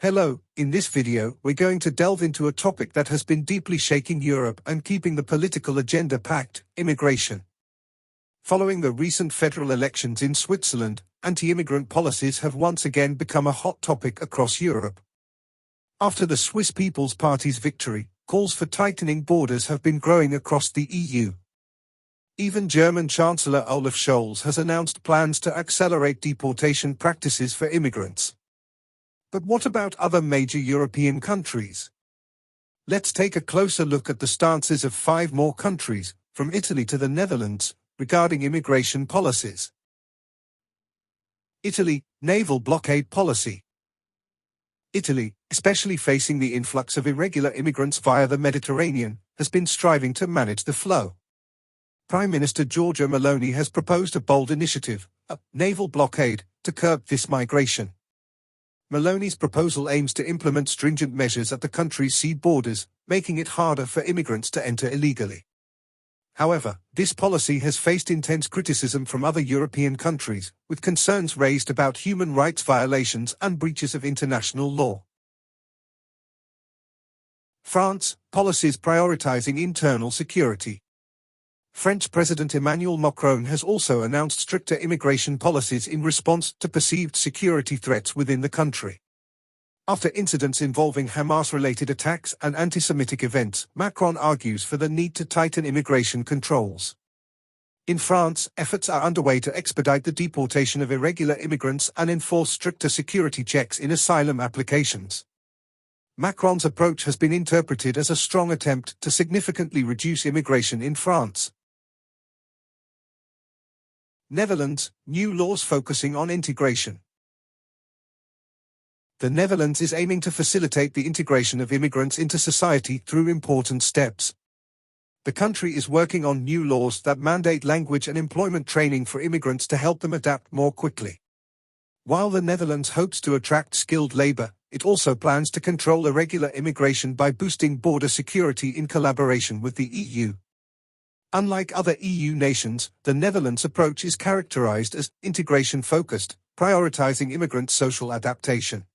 Hello, in this video we're going to delve into a topic that has been deeply shaking Europe and keeping the political agenda packed: immigration. Following the recent federal elections in Switzerland, anti-immigrant policies have once again become a hot topic across Europe. After the Swiss People's Party's victory, calls for tightening borders have been growing across the EU. Even German Chancellor Olaf Scholz has announced plans to accelerate deportation practices for immigrants. But what about other major European countries? Let's take a closer look at the stances of 5 more countries, from Italy to the Netherlands, regarding immigration policies. Italy, naval blockade policy. Italy, especially facing the influx of irregular immigrants via the Mediterranean, has been striving to manage the flow. Prime Minister Giorgia Meloni has proposed a bold initiative, a naval blockade, to curb this migration. Meloni's proposal aims to implement stringent measures at the country's sea borders, making it harder for immigrants to enter illegally. However, this policy has faced intense criticism from other European countries, with concerns raised about human rights violations and breaches of international law. France, policies prioritizing internal security. French President Emmanuel Macron has also announced stricter immigration policies in response to perceived security threats within the country. After incidents involving Hamas-related attacks and anti-Semitic events, Macron argues for the need to tighten immigration controls. In France, efforts are underway to expedite the deportation of irregular immigrants and enforce stricter security checks in asylum applications. Macron's approach has been interpreted as a strong attempt to significantly reduce immigration in France. Netherlands, new laws focusing on integration. The Netherlands is aiming to facilitate the integration of immigrants into society through important steps. The country is working on new laws that mandate language and employment training for immigrants to help them adapt more quickly. While the Netherlands hopes to attract skilled labor, it also plans to control irregular immigration by boosting border security in collaboration with the EU. Unlike other EU nations, the Netherlands' approach is characterized as integration-focused, prioritizing immigrants' social adaptation.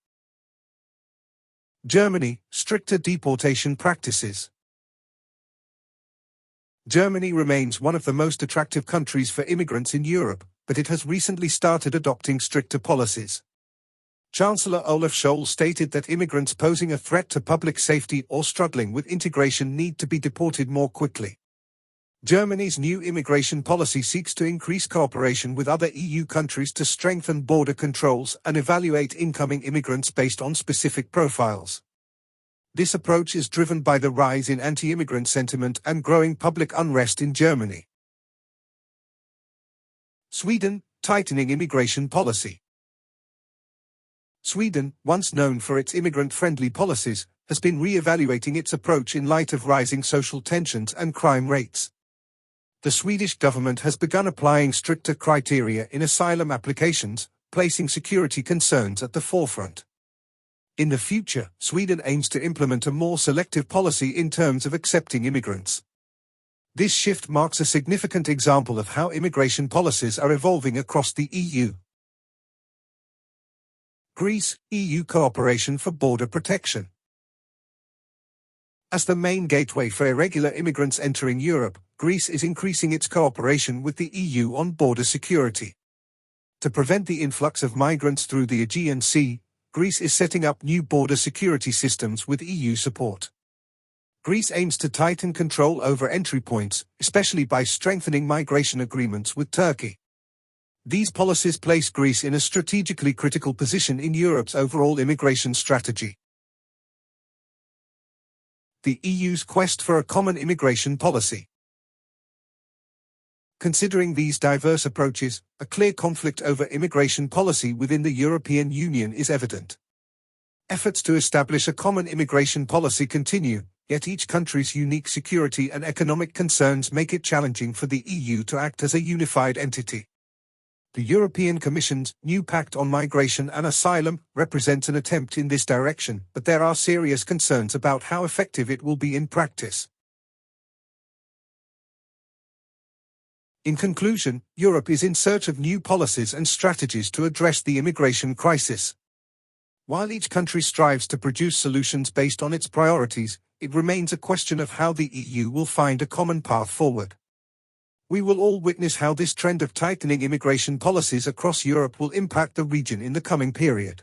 Germany, stricter deportation practices. Germany remains one of the most attractive countries for immigrants in Europe, but it has recently started adopting stricter policies. Chancellor Olaf Scholz stated that immigrants posing a threat to public safety or struggling with integration need to be deported more quickly. Germany's new immigration policy seeks to increase cooperation with other EU countries to strengthen border controls and evaluate incoming immigrants based on specific profiles. This approach is driven by the rise in anti-immigrant sentiment and growing public unrest in Germany. Sweden, tightening immigration policy. Sweden, once known for its immigrant-friendly policies, has been re-evaluating its approach in light of rising social tensions and crime rates. The Swedish government has begun applying stricter criteria in asylum applications, placing security concerns at the forefront. In the future, Sweden aims to implement a more selective policy in terms of accepting immigrants. This shift marks a significant example of how immigration policies are evolving across the EU. Greece, EU cooperation for border protection. As the main gateway for irregular immigrants entering Europe, Greece is increasing its cooperation with the EU on border security. To prevent the influx of migrants through the Aegean Sea, Greece is setting up new border security systems with EU support. Greece aims to tighten control over entry points, especially by strengthening migration agreements with Turkey. These policies place Greece in a strategically critical position in Europe's overall immigration strategy. The EU's quest for a common immigration policy. Considering these diverse approaches, a clear conflict over immigration policy within the European Union is evident. Efforts to establish a common immigration policy continue, yet each country's unique security and economic concerns make it challenging for the EU to act as a unified entity. The European Commission's new Pact on Migration and Asylum represents an attempt in this direction, but there are serious concerns about how effective it will be in practice. In conclusion, Europe is in search of new policies and strategies to address the immigration crisis. While each country strives to produce solutions based on its priorities, it remains a question of how the EU will find a common path forward. We will all witness how this trend of tightening immigration policies across Europe will impact the region in the coming period.